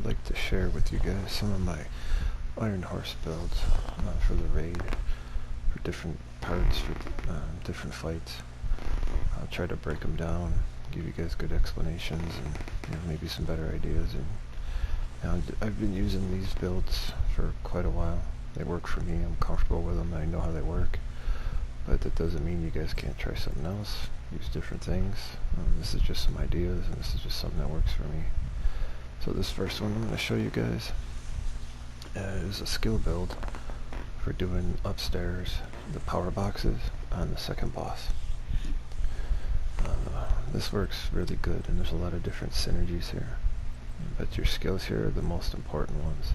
like to share with you guys some of my Iron Horse builds for the raid, for different parts, for different fights. I'll try to break them down, give you guys good explanations, and maybe some better ideas. And I've been using these builds for quite a while. They work for me. I'm comfortable with them. I know how they work. But that doesn't mean you guys can't try something else. Use different things. This is just some ideas, and this is just something that works for me. So this first one I'm going to show you guys is a skill build for doing upstairs the power boxes on the second boss. This works really good, and there's a lot of different synergies here. But your skills here are the most important ones.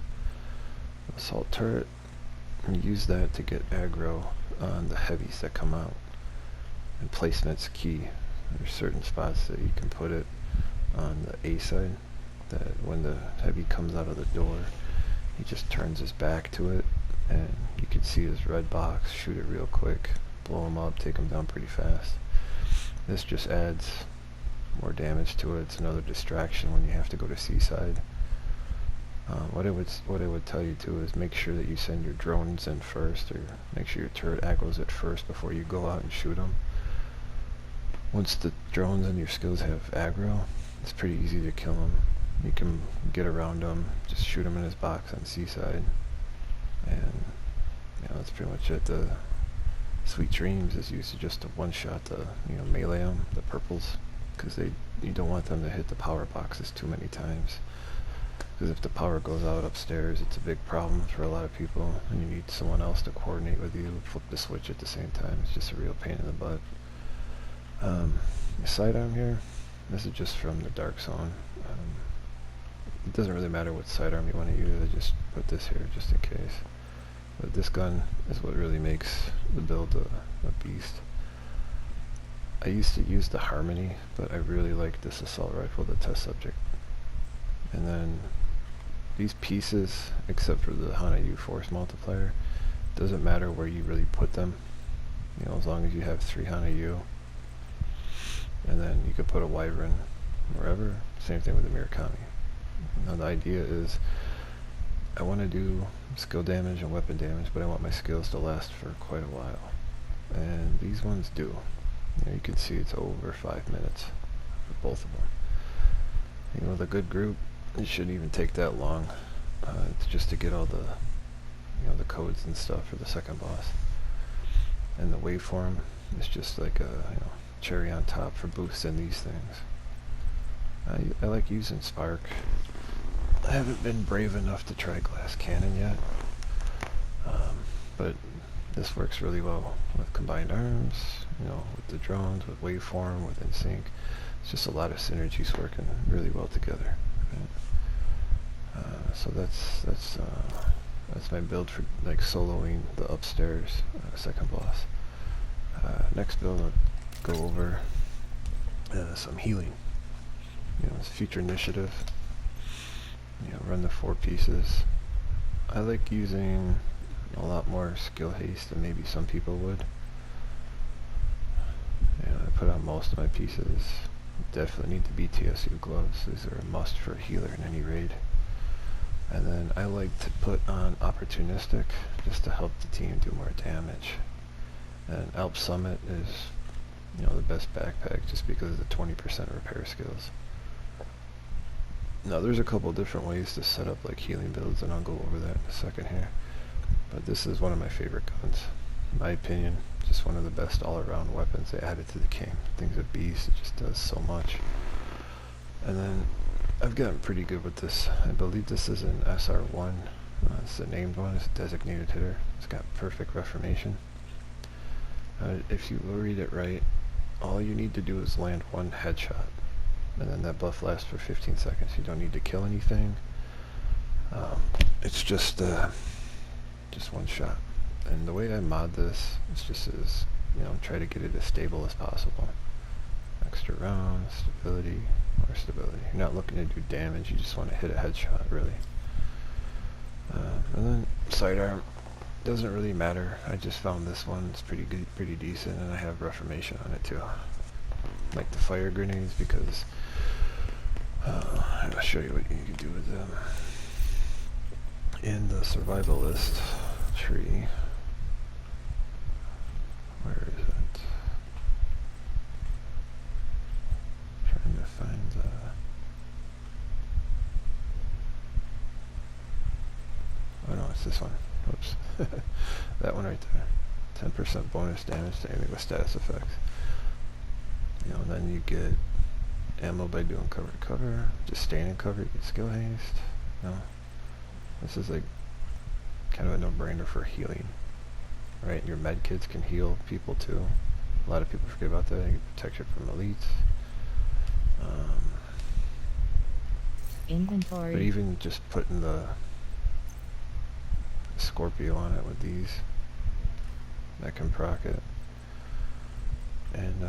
Assault turret, and use that to get aggro on the heavies that come out. And placement's key. There's certain spots that you can put it on the A side, that when the heavy comes out of the door, he just turns his back to it, and you can see his red box, shoot it real quick, blow him up, take him down pretty fast. This just adds more damage to it. It's another distraction when you have to go to C-side. What I would tell you too is make sure that you send your drones in first, or make sure your turret aggros it first before you go out and shoot them. Once the drones and your skills have aggro, it's pretty easy to kill them. You can get around them, just shoot him in his box on C-side, and that's pretty much it. The Sweet Dreams is used to just to one-shot the melee them, the purples, because you don't want them to hit the power boxes too many times. Because if the power goes out upstairs, it's a big problem for a lot of people, and you need someone else to coordinate with you, flip the switch at the same time. It's just a real pain in the butt. The sidearm here, this is just from the Dark Zone. It doesn't really matter what sidearm you want to use. I just put this here just in case. But this gun is what really makes the build a beast. I used to use the Harmony, but I really like this assault rifle, the test subject. And then these pieces, except for the Hana U force multiplier, doesn't matter where you really put them. As long as you have 3 Hana U. And then you could put a Wyvern wherever. Same thing with the Murakami. Now the idea is, I want to do skill damage and weapon damage, but I want my skills to last for quite a while. And these ones do. You can see it's over 5 minutes for both of them. With a good group, it shouldn't even take that long. It's just to get all the the codes and stuff for the second boss. And the waveform is just like a cherry on top for boosting these things. I like using Spark. I haven't been brave enough to try Glass Cannon yet, but this works really well with combined arms, with the drones, with waveform, with InSync. It's just a lot of synergies working really well together. So that's my build for like soloing the upstairs second boss. Next build I'll go over some healing. It's future initiative. Run the 4 pieces. I like using a lot more skill haste than maybe some people would. I put on most of my pieces. Definitely need the BTSU gloves. These are a must for a healer in any raid. And then I like to put on opportunistic just to help the team do more damage. And Alp Summit is the best backpack just because of the 20% repair skills. Now there's a couple different ways to set up like healing builds, and I'll go over that in a second here. But this is one of my favorite guns. In my opinion, just one of the best all-around weapons they added to the game. Thing's a beast, it just does so much. And then I've gotten pretty good with this. I believe this is an SR1. It's the named one, it's a designated hitter. It's got perfect reformation. If you read it right, all you need to do is land 1 headshot. And then that buff lasts for 15 seconds. You don't need to kill anything. It's just 1 shot. And the way I mod this is just as, try to get it as stable as possible. Extra rounds, stability, more stability. You're not looking to do damage, you just want to hit a headshot, really. And then sidearm, doesn't really matter. I just found this one, it's pretty good, pretty decent, and I have reformation on it too. Like the fire grenades, because I'll show you what you can do with them. In the survivalist tree, where is it? Trying to find oh no, it's this one. Oops. That one right there. 10% bonus damage to anything with status effects. You know, and then you get ammo by doing cover to cover. Just staying in cover, you get skill haste. You know, this is like kind of a no-brainer for healing. Right, your med kits can heal people too. A lot of people forget about that. You get protection from elites. Inventory. But even just putting the Scorpio on it with these, that can proc it. And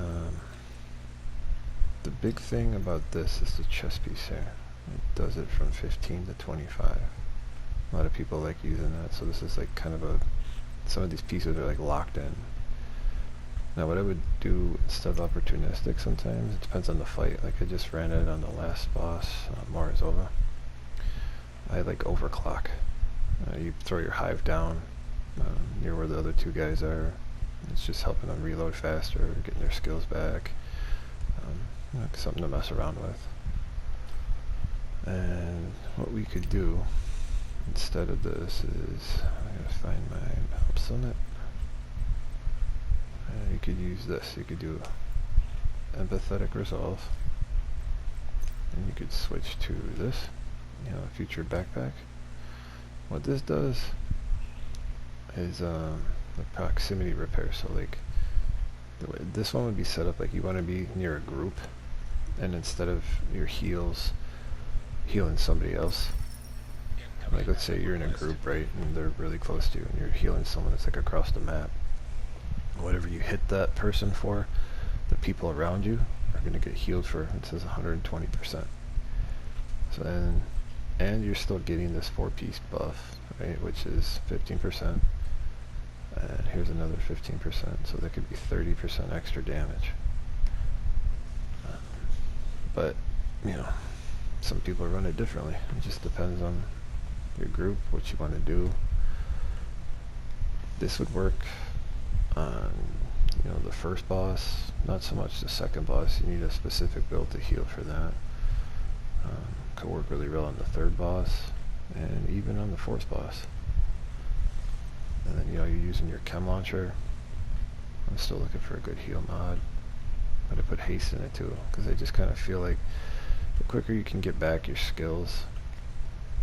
the big thing about this is the chest piece here. It does it from 15 to 25. A lot of people like using that, so this is like kind of a, some of these pieces are like locked in. Now what I would do instead of opportunistic sometimes, it depends on the fight. Like I just ran it on the last boss, Morozova. I like overclock. You throw your hive down near where the other two guys are. It's just helping them reload faster, getting their skills back. You know, something to mess around with. And what we could do instead of this is, I gotta find my maps on it. You could use this. You could do empathetic resolve, and you could switch to this, you know, featured backpack. What this does is the proximity repair. So like this one would be set up like you want to be near a group, and instead of your heals healing somebody else, like let's say you're in a group, right, and they're really close to you and you're healing someone that's like across the map, whatever you hit that person for, the people around you are going to get healed for, it says 120%. So then, and you're still getting this 4-piece buff, right, which is 15%. And here's another 15%, so that could be 30% extra damage. But, you know, some people run it differently. It just depends on your group, what you want to do. This would work on, you know, the first boss, not so much the second boss. You need a specific build to heal for that. Could work really well on the third boss, and even on the fourth boss. And then, you know, you're using your chem launcher. I'm still looking for a good heal mod. I'm gonna put haste in it too, because I just kind of feel like the quicker you can get back your skills,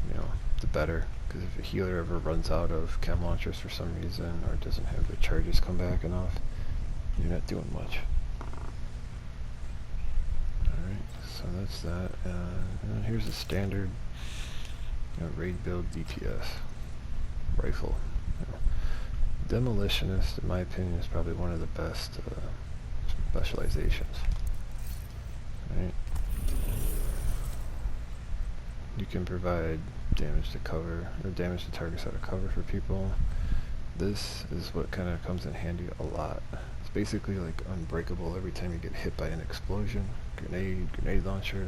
you know, the better. Because if a healer ever runs out of chem launchers for some reason, or doesn't have the charges come back enough, you're not doing much. Alright, so that's that. And here's a standard, you know, raid build DPS rifle. You know, Demolitionist, in my opinion, is probably one of the best specializations. Right? You can provide damage to cover, or damage to targets out of cover for people. This is what kind of comes in handy a lot. It's basically like unbreakable every time you get hit by an explosion, grenade launcher,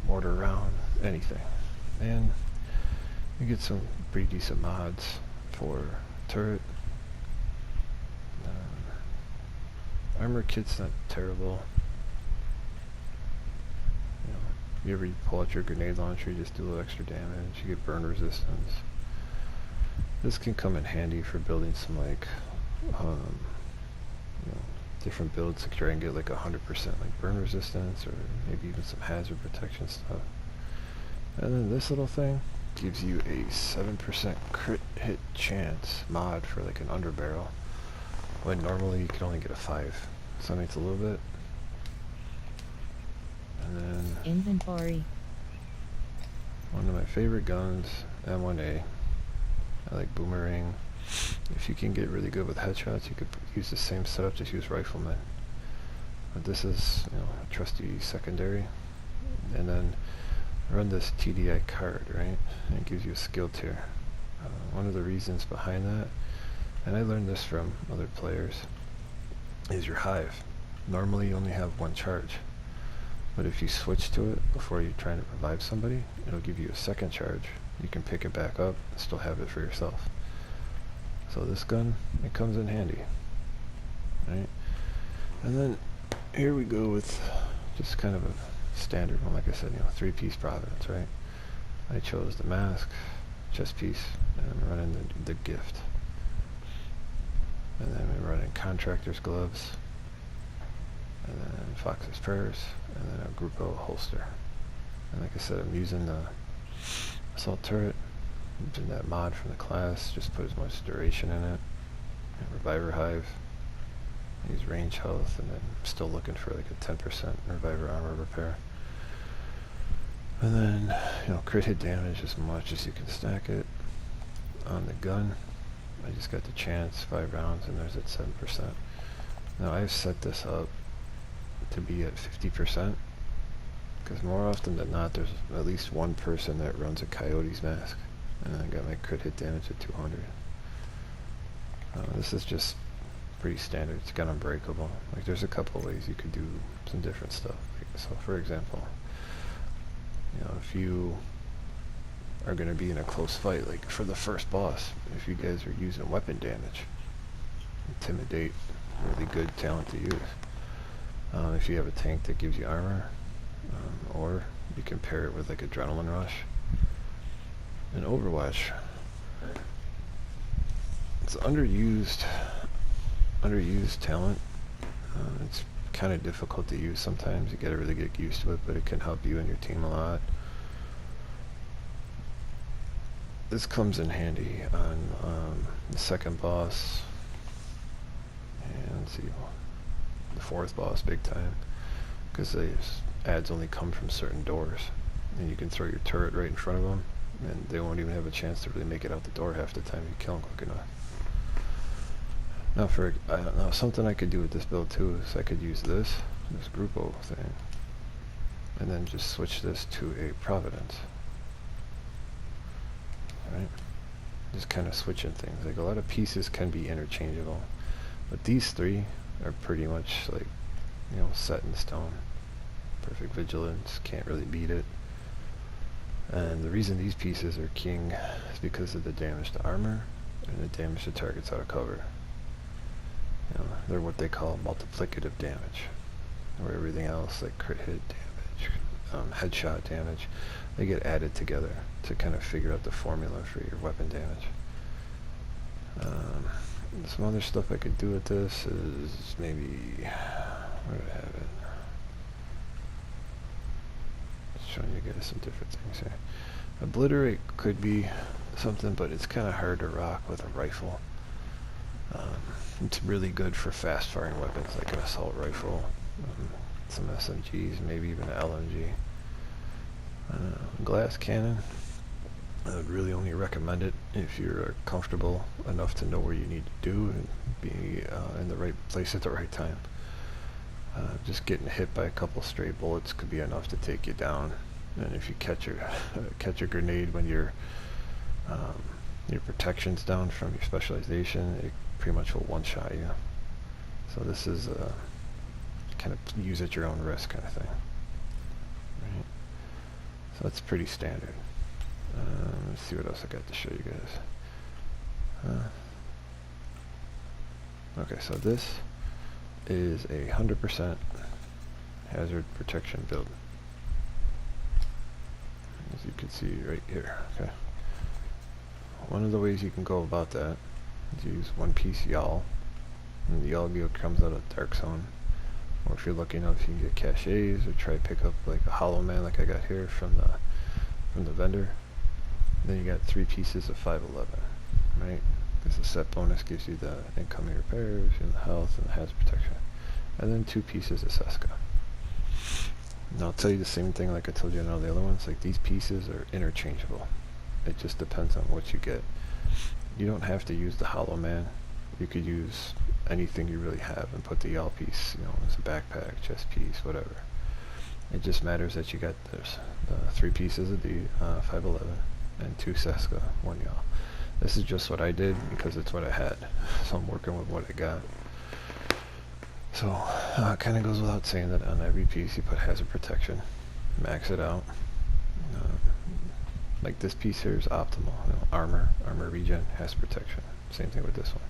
mortar round, anything. And you get some pretty decent mods for turret. Armor kit's not terrible. You know, you ever pull out your grenade launcher, you just do a little extra damage, you get burn resistance. This can come in handy for building some like, you know, different builds to try and get like 100% like burn resistance, or maybe even some hazard protection stuff. And then this little thing gives you a 7% crit hit chance mod for like an underbarrel, when normally you can only get a 5. So that makes a little bit. And then Inventory. one of my favorite guns, M1A. I like boomerang. If you can get really good with headshots, you could use the same setup, just use rifleman. But this is, you know, a trusty secondary. And then run this TDI card, right? And it gives you a skill tier. One of the reasons behind that, and I learned this from other players, is your hive. Normally you only have one charge. But if you switch to it before you're trying to revive somebody, it'll give you a second charge. You can pick it back up and still have it for yourself. So this gun, it comes in handy. Right? And then here we go with just kind of a standard one, like I said, 3-piece Providence, right? I chose the mask, chest piece, and I'm running the gift. And then we're running Contractor's gloves, and then Fox's prayers, and then a Grupo holster. And like I said, I'm using the assault turret, using that mod from the class, just put as much duration in it, and Reviver Hive, use range health, and then I'm still looking for like a 10% Reviver armor repair. And then, crit hit damage as much as you can stack it. On the gun, I just got the chance, 5 rounds, and there's at 7%. Now I've set this up to be at 50%, because more often than not, there's at least one person that runs a Coyote's mask, and I got my crit hit damage at 200. This is just pretty standard. It's gun unbreakable. Like, there's a couple ways you could do some different stuff. So, for example, if you are going to be in a close fight, like for the first boss, if you guys are using weapon damage, Intimidate, really good talent to use. If you have a tank that gives you armor, or you can pair it with like Adrenaline Rush. In Overwatch, it's underused talent. It's kind of difficult to use sometimes. You gotta really get used to it, but it can help you and your team a lot. This comes in handy on the second boss, and let's see, the fourth boss big time, because these ads only come from certain doors, and you can throw your turret right in front of them, and they won't even have a chance to really make it out the door half the time you kill them quick enough. Now something I could do with this build too is I could use this Grupo thing, and then just switch this to a Providence. Right? Just kind of switching things. Like, a lot of pieces can be interchangeable, but these three are pretty much like, set in stone. Perfect Vigilance, can't really beat it. And the reason these pieces are king is because of the damage to armor and the damage to targets out of cover. They're what they call multiplicative damage, where everything else, like crit hit damage, headshot damage, they get added together to kind of figure out the formula for your weapon damage. Some other stuff I could do with this is maybe, where do I have it? Just showing you guys some different things here. Obliterate could be something, but it's kind of hard to rock with a rifle. It's really good for fast-firing weapons like an assault rifle, some SMGs, maybe even an LMG. Glass cannon, I would really only recommend it if you're comfortable enough to know where you need to do and be in the right place at the right time. Just getting hit by a couple stray bullets could be enough to take you down, and if you catch a grenade when your protection's down from your specialization, it pretty much will one-shot you. So this is kind of use at your own risk kind of thing. Right? So that's pretty standard. Let's see what else I got to show you guys. Okay, so this is a 100% hazard protection build, as you can see right here. Okay. One of the ways you can go about that is use 1-piece Yawl, and the Yawl gear comes out of Dark Zone. Or if you're lucky enough, you can get caches, or try to pick up like a Hollow Man like I got here from the vendor. Then you got 3 pieces of 511, right? Because the set bonus gives you the incoming repairs, and the health, and the hazard protection. And then 2 pieces of Seska. And I'll tell you the same thing like I told you on all the other ones. Like, these pieces are interchangeable. It just depends on what you get. You don't have to use the Hollow Man. You could use anything you really have and put the Yawl piece, as a backpack, chest piece, whatever. It just matters that you got the 3 pieces of the 511 and 2 Seska, 1 Yawl. This is just what I did because it's what I had, so I'm working with what I got. So it kind of goes without saying that on every piece you put hazard protection, max it out. Uh, like this piece here is optimal. Armor regen, hazard protection. Same thing with this one.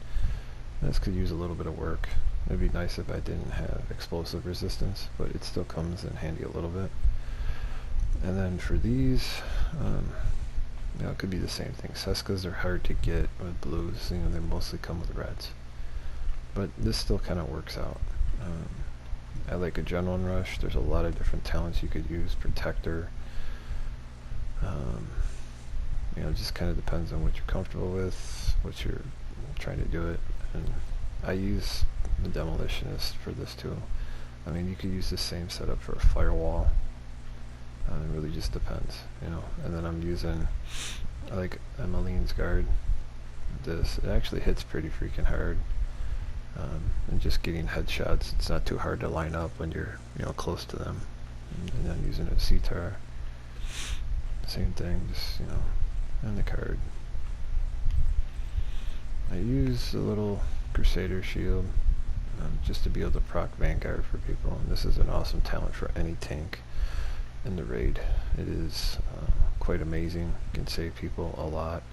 This could use a little bit of work. It'd be nice if I didn't have explosive resistance, but it still comes in handy a little bit. And then for these, it could be the same thing. Seskas are hard to get with blues. They mostly come with reds. But this still kind of works out. I like Adrenaline Rush. There's a lot of different talents you could use. Protector. Just kind of depends on what you're comfortable with, what you're trying to do it. And I use the Demolitionist for this too. I mean, you could use the same setup for a firewall. It really just depends, And then I like Emmeline's Guard. It actually hits pretty freaking hard. And just getting headshots, it's not too hard to line up when you're, close to them. And then using a CTAR. Same thing, just, and the card. I use a little Crusader shield just to be able to proc Vanguard for people, and this is an awesome talent for any tank in the raid. It is quite amazing. You can save people a lot.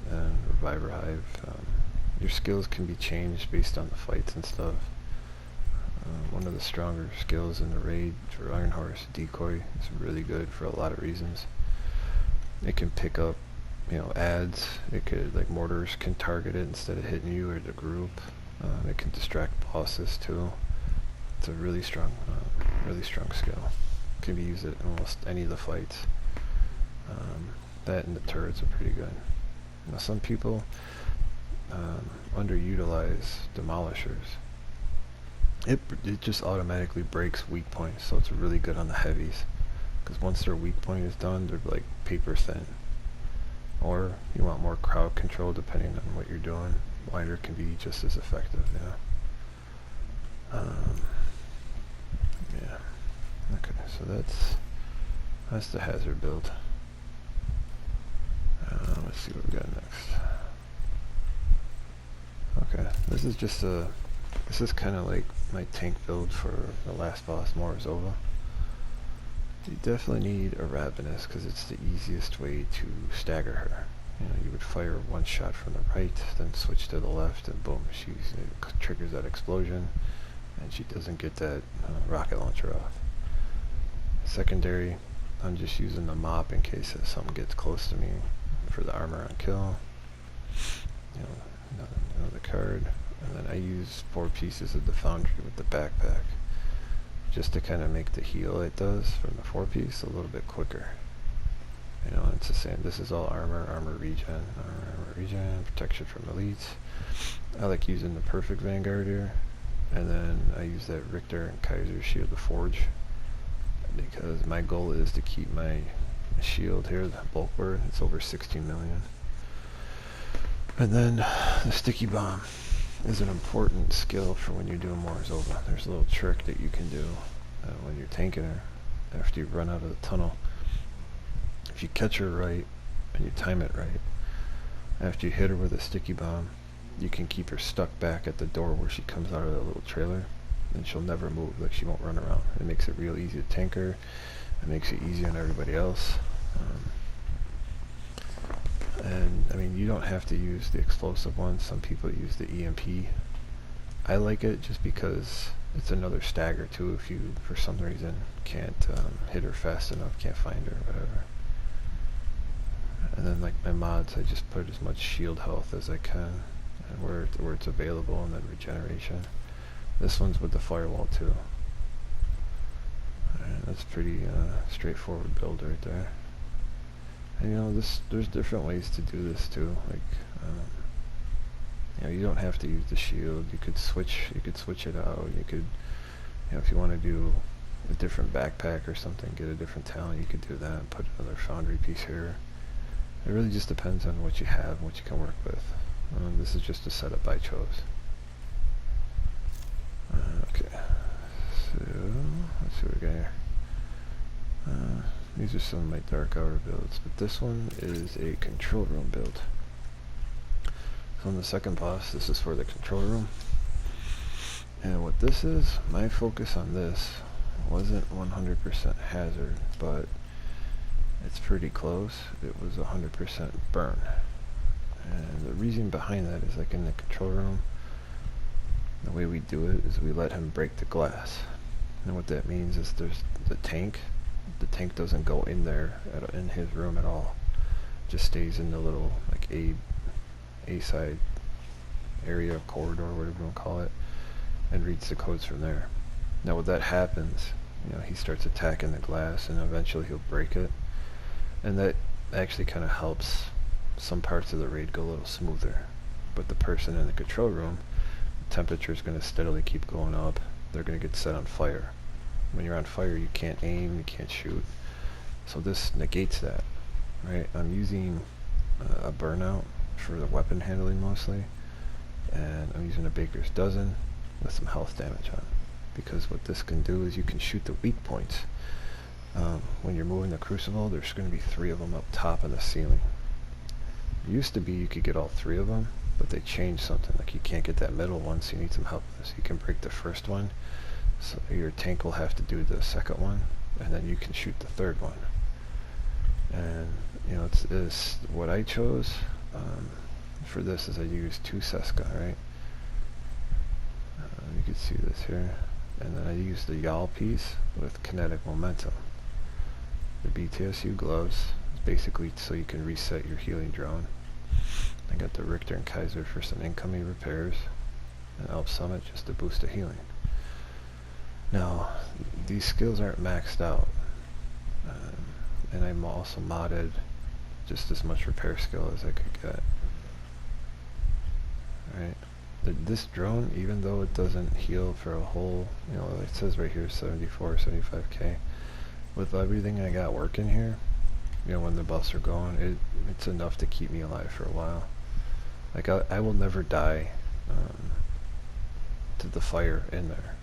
And Reviver Hive. Your skills can be changed based on the fights and stuff. One of the stronger skills in the raid for Iron Horse, Decoy, is really good for a lot of reasons. It can pick up ads. It could, like, mortars can target it instead of hitting you or the group. It can distract bosses too. It's a really strong skill. Can be used at almost any of the fights. That and the turrets are pretty good. Now some people underutilize Demolishers. It just automatically breaks weak points, so it's really good on the heavies. Because once their weak point is done, they're like paper thin. Or you want more crowd control depending on what you're doing. Winder can be just as effective, yeah. Okay, so that's the hazard build. Let's see what we got next. Okay, this is kind of like my tank build for the last boss, Morozova. You definitely need a Ravenous because it's the easiest way to stagger her. You would fire one shot from the right, then switch to the left, and boom, she triggers that explosion, and she doesn't get that rocket launcher off. Secondary, I'm just using the mop in case something gets close to me for the armor on kill. Another card, and then I use 4 pieces of the Foundry with the backpack, just to kind of make the heal it does from the 4-piece a little bit quicker. It's the same. This is all armor regen, protection from elites. I like using the Perfect Vanguard here, and then I use that Richter and Kaiser Shield of Forge, because my goal is to keep my shield here, the bulk bird, it's over 16 million. And then the Sticky Bomb is an important skill for when you're doing Morozova. There's a little trick that you can do when you're tanking her after you run out of the tunnel. If you catch her right and you time it right, after you hit her with a Sticky Bomb, you can keep her stuck back at the door where she comes out of that little trailer, and she'll never move. Like, she won't run around. It makes it real easy to tank her. It makes it easy on everybody else. And I mean, you don't have to use the explosive one. Some people use the EMP. I like it just because it's another stagger too if you, for some reason, can't hit her fast enough, can't find her, whatever. And then, like, my mods, I just put as much shield health as I can, and where it's available, and then regeneration. This one's with the firewall too. And that's pretty straightforward build right there. And there's different ways to do this too. Like, you don't have to use the shield. You could switch it out. You could, if you want to do a different backpack or something, get a different talent, you could do that and put another Foundry piece here. It really just depends on what you have and what you can work with. This is just a setup I chose. Okay, so let's see what we got here. These are some of my Dark Hour builds, but this one is a control room build. So on the second boss, this is for the control room. And what this is, my focus on this wasn't 100% hazard, but it's pretty close. It was 100% burn. And the reason behind that is, like in the control room, the way we do it is we let him break the glass. And what that means is there's the tank. The tank doesn't go in there in his room at all. It just stays in the little like A side area, corridor, whatever you want to call it, and reads the codes from there. Now when that happens, you know, he starts attacking the glass and eventually he'll break it. And that actually kind of helps some parts of the raid go a little smoother. But the person in the control room, the temperature is going to steadily keep going up. They're going to get set on fire. When you're on fire, you can't aim, you can't shoot. So this negates that, right? I'm using a burnout for the weapon handling mostly, and I'm using a baker's dozen with some health damage on it. Because what this can do is you can shoot the weak points. When you're moving the crucible, there's going to be 3 of them up top of the ceiling. It used to be you could get all 3 of them, but they changed something. Like you can't get that middle one, so you need some help with this. You can break the first one, so your tank will have to do the second one, and then you can shoot the third one. And you know, it's what I chose for this is I used 2 Seska, right? You can see this here, and then I used the yaw piece with kinetic momentum. The BTSU gloves is basically so you can reset your healing drone. I got the Richter and Kaiser for some incoming repairs, and Alp Summit just to boost the healing. Now, these skills aren't maxed out, and I'm also modded just as much repair skill as I could get. Alright, this drone, even though it doesn't heal for a whole, you know, it says right here 74, 75k, with everything I got working here, you know, when the buffs are going, it's enough to keep me alive for a while. Like, I will never die to the fire in there.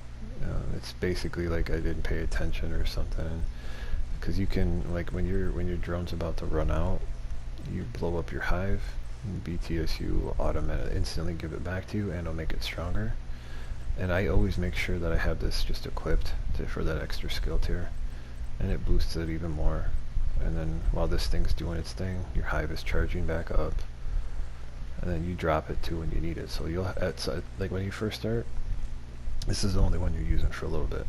It's basically like I didn't pay attention or something, because you can, like, when your drone's about to run out, you blow up your hive, and BTSU will automatically instantly give it back to you, and it'll make it stronger. And I always make sure that I have this just equipped for that extra skill tier, and it boosts it even more. And then while this thing's doing its thing, your hive is charging back up, and then you drop it too when you need it. So you'll, like when you first start, this is the only one you're using for a little bit,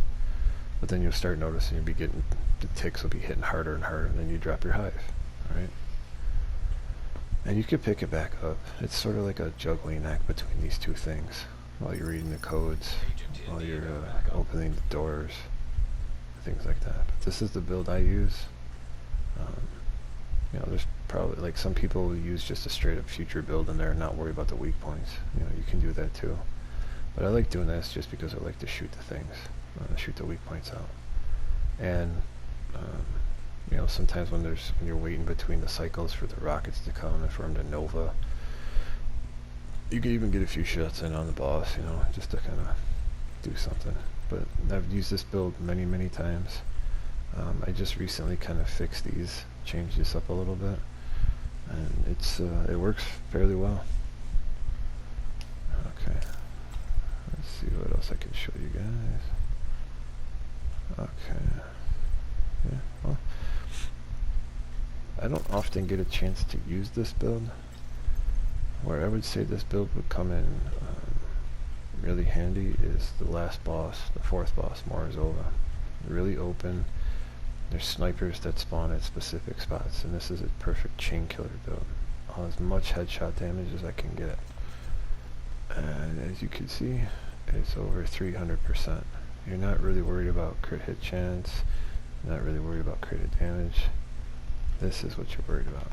but then you'll start noticing you'll be getting, the ticks will be hitting harder and harder, and then you drop your hive, right? And you can pick it back up. It's sort of like a juggling act between these 2 things, while you're reading the codes, while you're opening the doors, things like that. But this is the build I use. You know, there's probably, like, some people will use just a straight up future build in there and not worry about the weak points. You know, you can do that too. But I like doing this just because I like to shoot the things, shoot the weak points out. And you know, sometimes when you're waiting between the cycles for the rockets to come and for them to Nova, you can even get a few shots in on the boss, you know, just to kind of do something. But I've used this build many times. I just recently kind of fixed these, changed this up a little bit, and it works fairly well. Okay, let's see what else I can show you guys. Okay, yeah, well, I don't often get a chance to use this build. Where I would say this build would come in really handy is the last boss, the 4th boss, Morozova. Really open. There's snipers that spawn at specific spots, and this is a perfect chain killer build. As much headshot damage as I can get. And as you can see, it's over 300%. You're not really worried about crit hit chance, not really worried about crit damage. This is what you're worried about.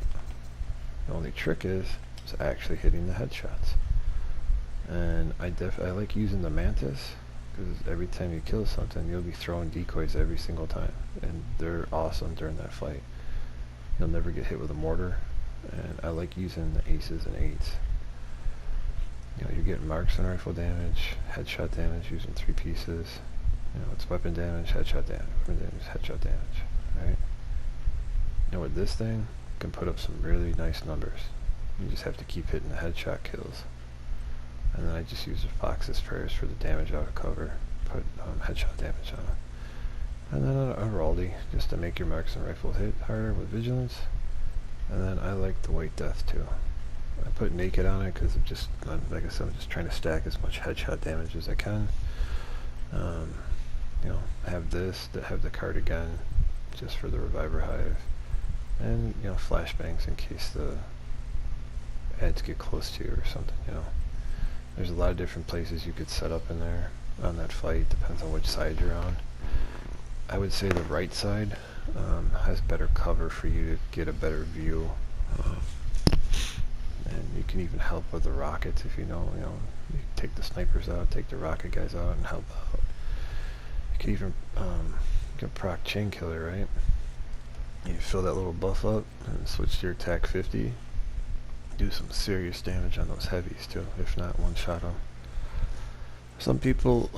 The only trick is actually hitting the headshots. And I like using the Mantis, because every time you kill something, you'll be throwing decoys every single time, and they're awesome during that fight. You'll never get hit with a mortar, and I like using the aces and 8s. You know, you're getting marks and rifle damage, headshot damage using 3 pieces. You know, it's weapon damage, headshot damage, weapon damage, headshot damage, right? You know, with this thing, can put up some really nice numbers. You just have to keep hitting the headshot kills. And then I just use the Fox's prayers for the damage out of cover. Put headshot damage on it. And then a Raldi, just to make your marksman rifle hit harder with vigilance. And then I like the White Death too. I put naked on it because I'm just, like I said, I'm just trying to stack as much headshot damage as I can. You know, have this, have the cardigan just for the Reviver Hive. And, you know, flashbangs in case the ads get close to you or something, you know. There's a lot of different places you could set up in there on that fight, depends on which side you're on. I would say the right side has better cover for you to get a better view. And you can even help with the rockets if you know, you take the snipers out, take the rocket guys out and help out. You can even get proc chain killer, right? You fill that little buff up and switch to your TAC 50. Do some serious damage on those heavies too, if not one shot them. Some people,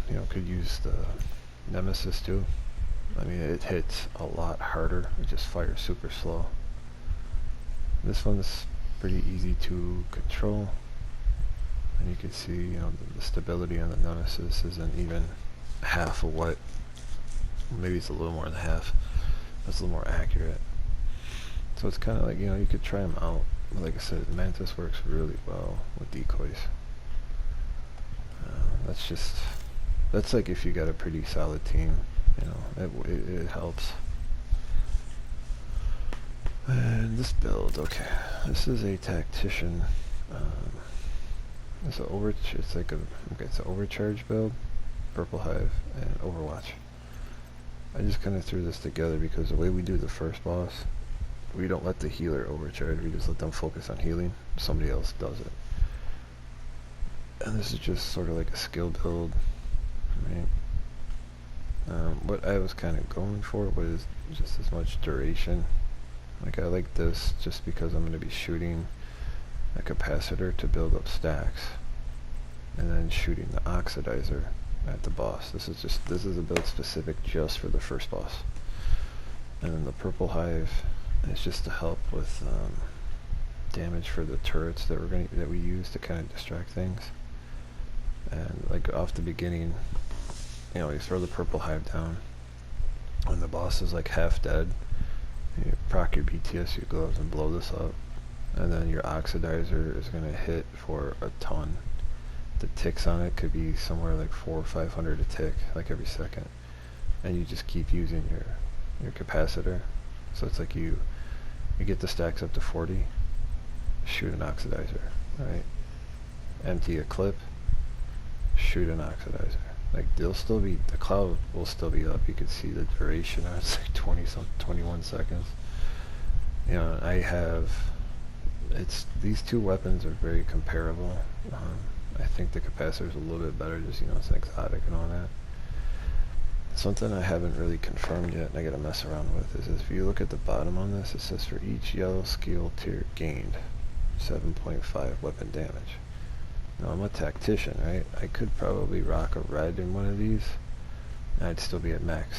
you know, could use the Nemesis too. I mean, it hits a lot harder. It just fires super slow. This one's pretty easy to control, and you can see, you know, the stability on the Nemesis isn't even half of what. Maybe it's a little more than half. That's a little more accurate. So it's kind of like, you know, you could try them out. But like I said, Mantis works really well with decoys. That's like if you got a pretty solid team, you know, it helps. And this build, okay, this is a tactician. It's an overcharge build, Purple Hive, and Overwatch. I just kind of threw this together because the way we do the first boss, we don't let the healer overcharge, we just let them focus on healing. Somebody else does it. And this is just sort of like a skill build, right? What I was kind of going for was just as much duration. Like I like this just because I'm going to be shooting a capacitor to build up stacks, and then shooting the oxidizer at the boss. This is a build specific just for the first boss. And then the Purple Hive is just to help with damage for the turrets that we use to kind of distract things. And like off the beginning, you know, you throw the Purple Hive down when the boss is like half dead. You proc your BTSU gloves and blow this up, and then your oxidizer is going to hit for a ton. The ticks on it could be somewhere like 400 or 500 a tick, like every second, and you just keep using your capacitor. So it's like you get the stacks up to 40, shoot an oxidizer, right? Empty a clip, shoot an oxidizer. Like the cloud will still be up. You can see the duration. It's like 21 seconds. You know, these two weapons are very comparable. I think the capacitor is a little bit better, just, you know, it's exotic and all that. Something I haven't really confirmed yet, and I gotta mess around with, is if you look at the bottom on this, it says for each yellow skill tier gained, 7.5 weapon damage. Now I'm a tactician, right? I could probably rock a red in one of these, and I'd still be at max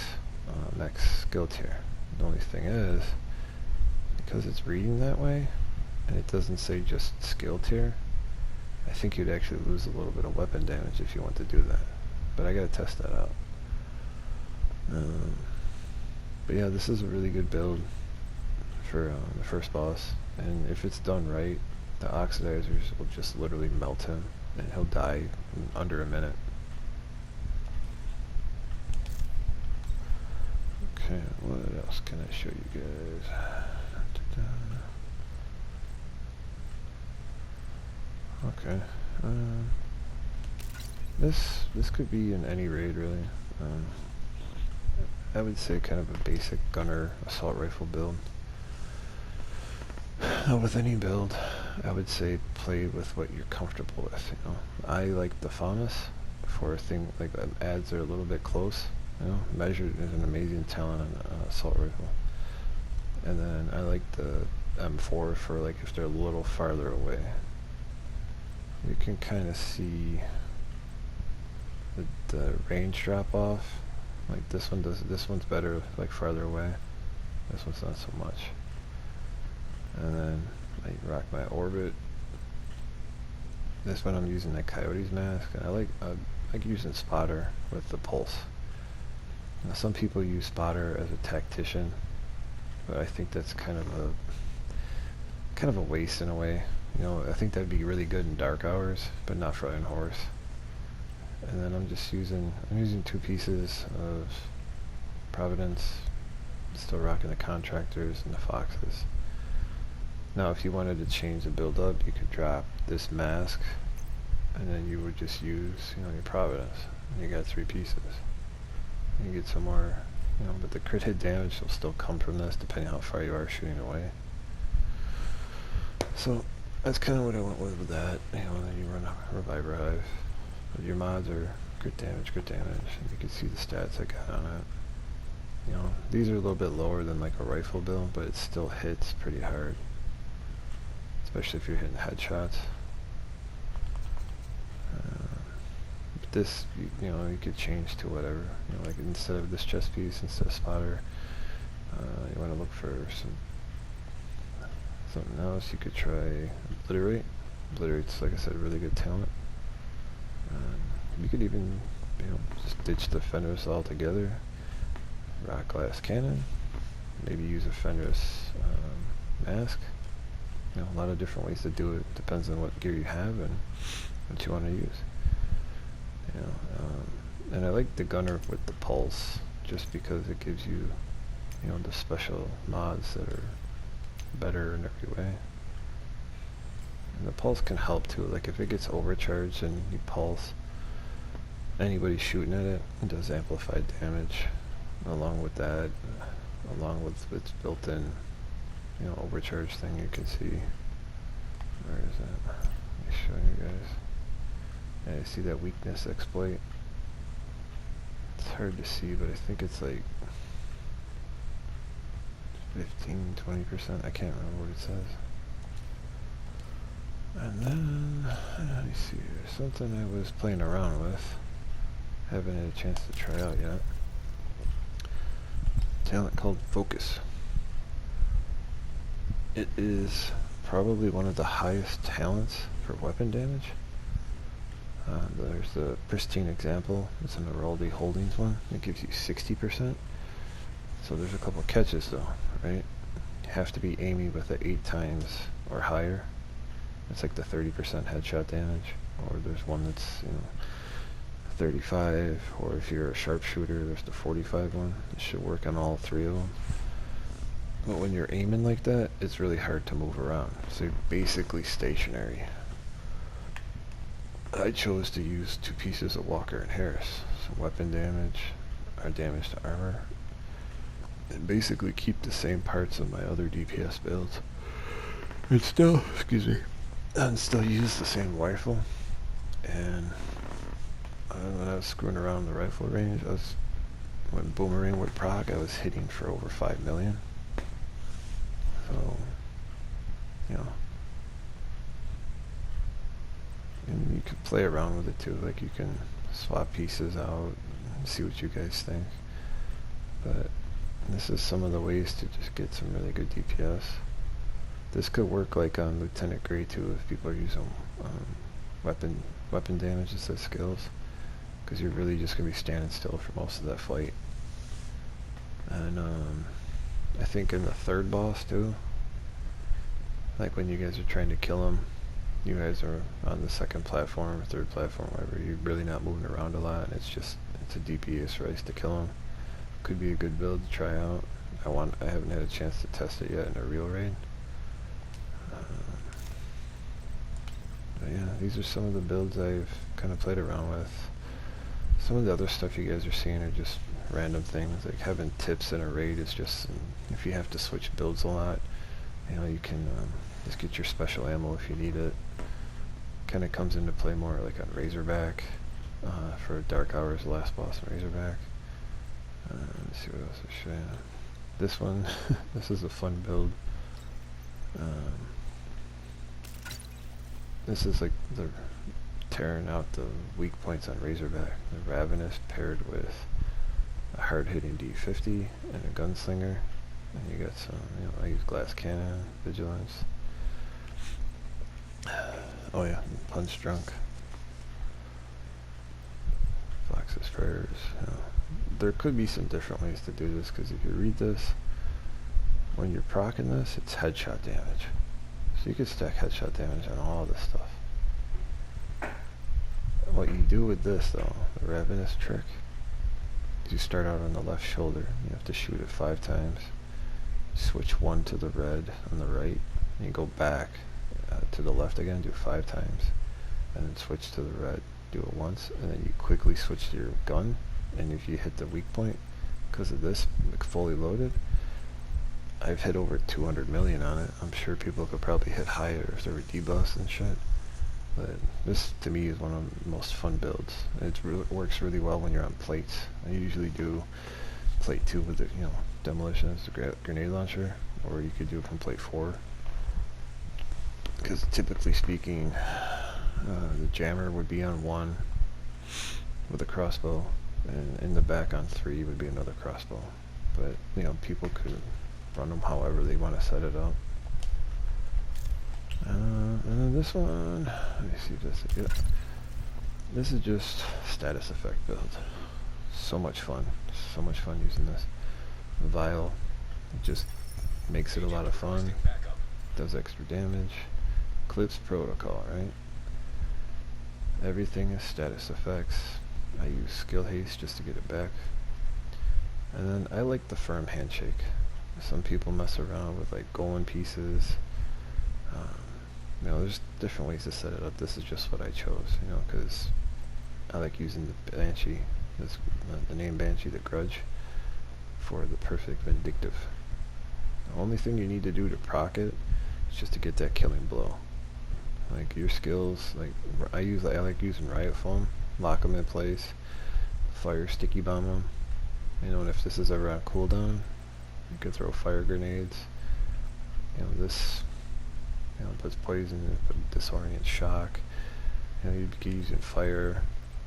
skill tier. The only thing is, because it's reading that way, and it doesn't say just skill tier, I think you'd actually lose a little bit of weapon damage if you want to do that. But I gotta test that out. But yeah, this is a really good build for the first boss, and if it's done right, the oxidizers will just literally melt him, and he'll die in under a minute. Okay, what else can I show you guys? Okay, this could be in any raid really. I would say kind of a basic gunner assault rifle build. With any build, I would say play with what you're comfortable with. You know, I like the FAMAS for a thing like that. Ads are a little bit close. You know, Measured is an amazing talent on an assault rifle, and then I like the M4 for like if they're a little farther away. You can kind of see the range drop off. Like this one's better like farther away. This one's not so much. And then I rock my orbit. this one I'm using the Coyotes mask, and I like using Spotter with the pulse. Now, some people use Spotter as a tactician, but I think that's kind of a waste in a way. You know, I think that'd be really good in dark hours, but not for Iron Horse. And then I'm using 2 pieces of Providence, still rocking the Contractors and the Foxes. Now if you wanted to change the build up, you could drop this mask, and then you would just use, you know, your Providence. And you got 3 pieces. You get some more, you know, but the crit hit damage will still come from this depending on how far you are shooting away. So that's kind of what I went with that. You know, then you run a Reviver Hive. But your mods are crit damage, and you can see the stats I got on it. You know, these are a little bit lower than like a rifle build, but it still hits pretty hard. Especially if you're hitting headshots. But this, you know, you could change to whatever. You know, like instead of this chest piece, instead of Spotter, you want to look for something else. You could try Obliterate. Obliterate's, like I said, a really good talent. You could even, you know, just ditch the Fenris altogether. Rock Glass Cannon. Maybe use a Fenris mask. You know, a lot of different ways to do it. Depends on what gear you have and what you want to use. You know, and I like the Gunner with the Pulse, just because it gives you, you know, the special mods that are better in every way. And the Pulse can help too. Like if it gets overcharged and you pulse, anybody shooting at it, it does amplified damage. Along with that, along with its built-in, you know, overcharge thing, you can see. Where is that? Let me show you guys. Yeah, you see that weakness exploit? It's hard to see, but I think it's like 15-20%. I can't remember what it says. And then, let me see here. Something I was playing around with. Haven't had a chance to try out yet. Talent called Focus. It is probably one of the highest talents for weapon damage. There's the Pristine Example. It's an Araldi Holdings one. It gives you 60%. So there's a couple catches though, right? You have to be aiming with it 8 times or higher. It's like the 30% headshot damage. Or there's one that's, you know, 35, or if you're a sharpshooter, there's the 45 one. It should work on all 3 of them. But when you're aiming like that, it's really hard to move around. So you're basically stationary. I chose to use 2 pieces of Walker and Harris. So weapon damage, or damage to armor. And basically keep the same parts of my other DPS builds. And still, excuse me, and still use the same rifle. And when I was screwing around the rifle range, when Boomerang would proc, I was hitting for over 5 million. So, you know, and you can play around with it too. Like you can swap pieces out and see what you guys think. But this is some of the ways to just get some really good DPS. This could work like on Lieutenant Grey too if people are using weapon damage instead of skills. Because you're really just going to be standing still for most of that fight. And I think in the 3rd boss too, like when you guys are trying to kill him, you guys are on the 2nd platform or 3rd platform, whatever, you're really not moving around a lot, and it's a DPS race to kill him. Could be a good build to try out. I haven't had a chance to test it yet in a real raid. But yeah, these are some of the builds I've kind of played around with. Some of the other stuff you guys are seeing are just random things, like having tips in a raid is just, if you have to switch builds a lot, you know, you can just get your special ammo if you need it. Kind of comes into play more like on Razorback, for Dark Hours, last boss on Razorback. Let's see what else I show you. This one, this is a fun build. This is like the tearing out the weak points on Razorback. The Ravenous paired with a hard-hitting D50 and a gunslinger. And you got some, you know, I use Glass Cannon, Vigilance. Oh yeah, Punch Drunk. Fox's Prayers. You know. There could be some different ways to do this, because if you read this, when you're proccing this, it's headshot damage. So you could stack headshot damage on all this stuff. What you do with this though, the Ravenous trick, is you start out on the left shoulder. You have to shoot it 5 times. Switch 1 to the red on the right, and you go back to the left again, do 5 times, and then switch to the red, do it once, and then you quickly switch to your gun, and if you hit the weak point, because of this, like fully loaded, I've hit over 200 million on it. I'm sure people could probably hit higher if there were debuffs and shit. But this, to me, is one of the most fun builds. It works really well when you're on plates. I usually do plate 2 with the, you know, demolition as a grenade launcher, or you could do it from plate 4. Because typically speaking, the jammer would be on 1 with a crossbow, and in the back on 3 would be another crossbow. But, you know, people could run them however they want to set it up. And then this one, let me see if this is good. This is just status effect build. So much fun. So much fun using this. Vial, it just makes it a lot of fun. Does extra damage. Eclipse Protocol, right? Everything is status effects. I use skill haste just to get it back. And then I like the firm handshake. Some people mess around with like golden pieces. You know, there's different ways to set it up. This is just what I chose, you know, because I like using the Banshee, the name Banshee, the Grudge, for the perfect vindictive. The only thing you need to do to proc it is just to get that killing blow. Like your skills, like I like using Riot Foam, lock them in place, fire sticky bomb them. You know, and if this is ever on cooldown, you could throw fire grenades. You know, this, you know, puts poison, put disorient shock. You know, you could use fire.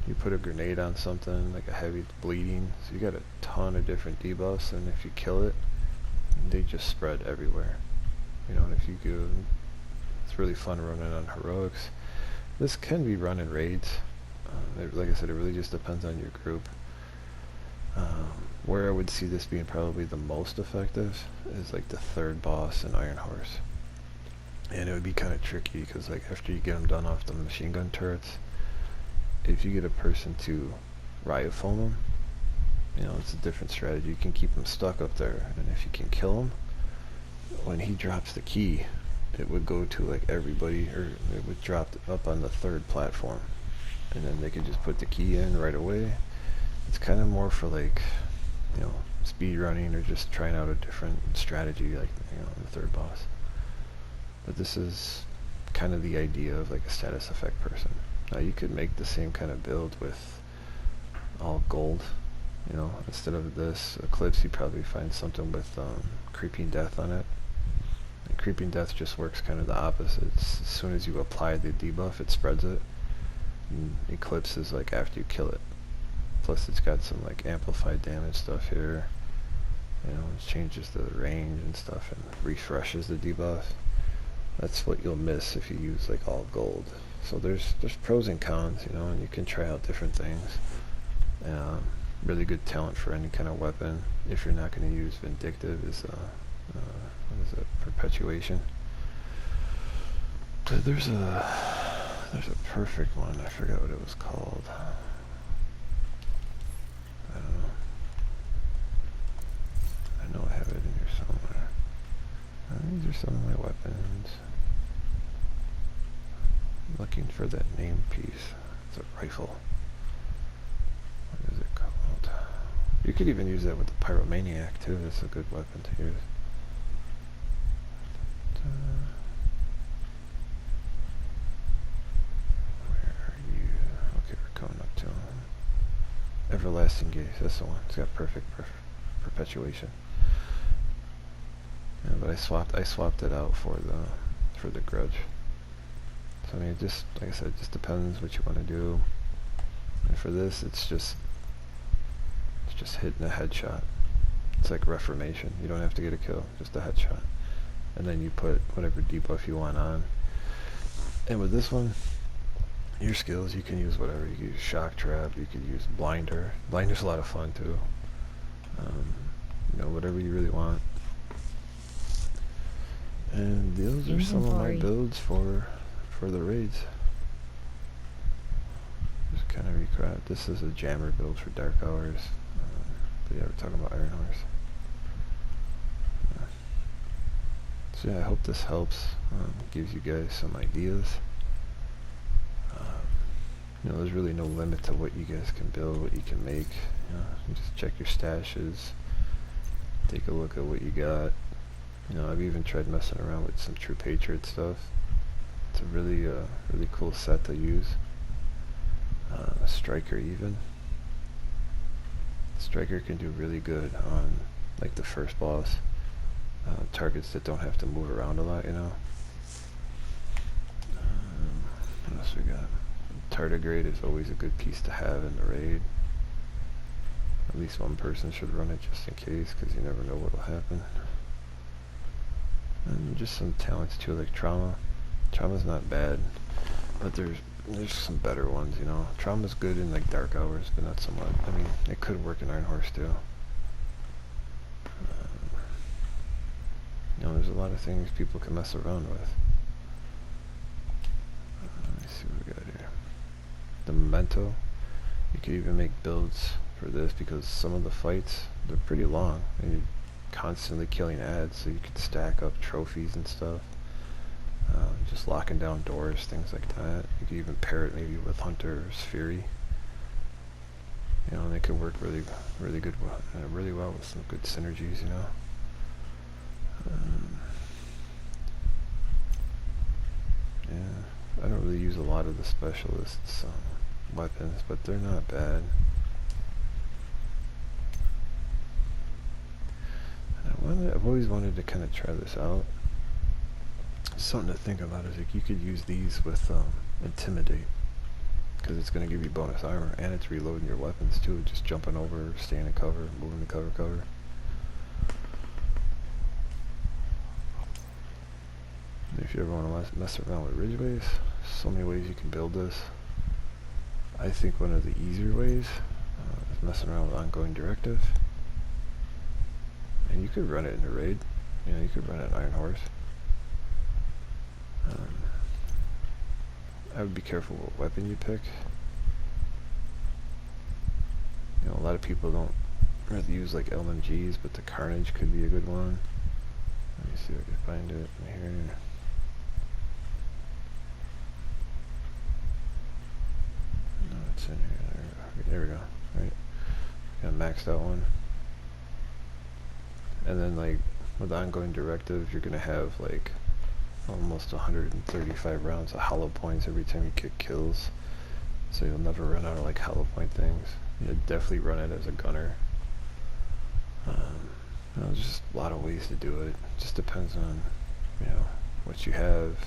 You put a grenade on something like a heavy bleeding, so you got a ton of different debuffs, and if you kill it, they just spread everywhere. You know, and if you go, it's really fun running on heroics. This can be run in raids. Like I said, it really just depends on your group. Where I would see this being probably the most effective is like the 3rd boss in Iron Horse. And it would be kind of tricky because like after you get them done off the machine gun turrets, if you get a person to Riot Foam them, you know, it's a different strategy. You can keep them stuck up there, and if you can kill him, when he drops the key, it would go to like everybody, or it would drop up on the 3rd platform, and then they could just put the key in right away. It's kind of more for like, you know, speed running or just trying out a different strategy, like, you know, the 3rd boss. But this is kind of the idea of like a status effect person. Now you could make the same kind of build with all gold, you know, instead of this Eclipse, you probably find something with Creeping Death on it. And Creeping Death just works kind of the opposite. As soon as you apply the debuff, it spreads it. And Eclipse is like after you kill it. Plus it's got some like amplified damage stuff here. You know, it changes the range and stuff and refreshes the debuff. That's what you'll miss if you use like all gold. So there's pros and cons, you know, and you can try out different things. Really good talent for any kind of weapon. If you're not going to use Vindictive is what is it? Perpetuation. But there's a perfect one. I forgot what it was called. I don't know. I know I have it in here somewhere. These are some of my weapons. I'm looking for that name piece. It's a rifle. What is it called? You could even use that with the Pyromaniac too. That's a good weapon to use. Where are you? Okay, we're coming up to him. Everlasting Gaze. That's the one. It's got perfect perpetuation. Yeah, but I swapped it out for the Grudge. So I mean, just like I said, it just depends what you want to do. And for this, it's just hitting a headshot. It's like Reformation. You don't have to get a kill, just a headshot. And then you put whatever debuff you want on. And with this one, your skills, you can use whatever. You can use shock trap, you could use blinder. Blinder's a lot of fun too. You know, whatever you really want. And those are some of my builds for the raids. Just kind of recap. This is a jammer build for Dark Hours. But yeah, we're talking about Iron Horse. So yeah, I hope this helps. Gives you guys some ideas. You know, there's really no limit to what you guys can build, what you can make. You know, you just check your stashes, take a look at what you got. You know, I've even tried messing around with some True Patriot stuff. It's a really cool set to use. A Striker even. Striker can do really good on like the first boss. Targets that don't have to move around a lot, you know. What else we got? Tardigrade is always a good piece to have in the raid. At least one person should run it just in case, because you never know what will happen. And just some talents too, like Trauma. Trauma's not bad, but there's some better ones, you know. Trauma's good in like Dark Hours, but not so much. I mean, it could work in Iron Horse too. You know, there's a lot of things people can mess around with. Let me see what we got here. The Memento. You could even make builds for this because some of the fights, they're pretty long and you're constantly killing ads, so you could stack up trophies and stuff. Just locking down doors, things like that. You could even pair it maybe with Hunter's Fury. You know, and they could work really good, really well with some good synergies, you know. Yeah, I don't really use a lot of the specialists' weapons, but they're not bad. And I've always wanted to kind of try this out. Something to think about is like you could use these with Intimidate, because it's going to give you bonus armor, and it's reloading your weapons too, just jumping over, staying in cover, moving to cover. If you ever want to mess around with Ridgeways, so many ways you can build this. I think one of the easier ways is messing around with Ongoing Directive. And you could run it in a raid. You know, you could run it in Iron Horse. I would be careful what weapon you pick. You know, a lot of people don't really use like LMGs, but the Carnage could be a good one. Let me see if I can find it in here. No, it's in here. There we go. Right. Got a maxed out one. And then like with Ongoing Directive, you're gonna have like almost 135 rounds of hollow points every time you get kills. So you'll never run out of like hollow point things. You'll definitely run it as a gunner. You know, there's just a lot of ways to do it. Just depends on, you know, what you have,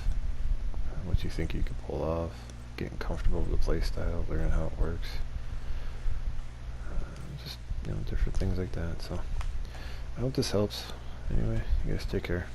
what you think you can pull off, getting comfortable with the play style, learning how it works. Just, you know, different things like that. So I hope this helps. Anyway, you guys take care.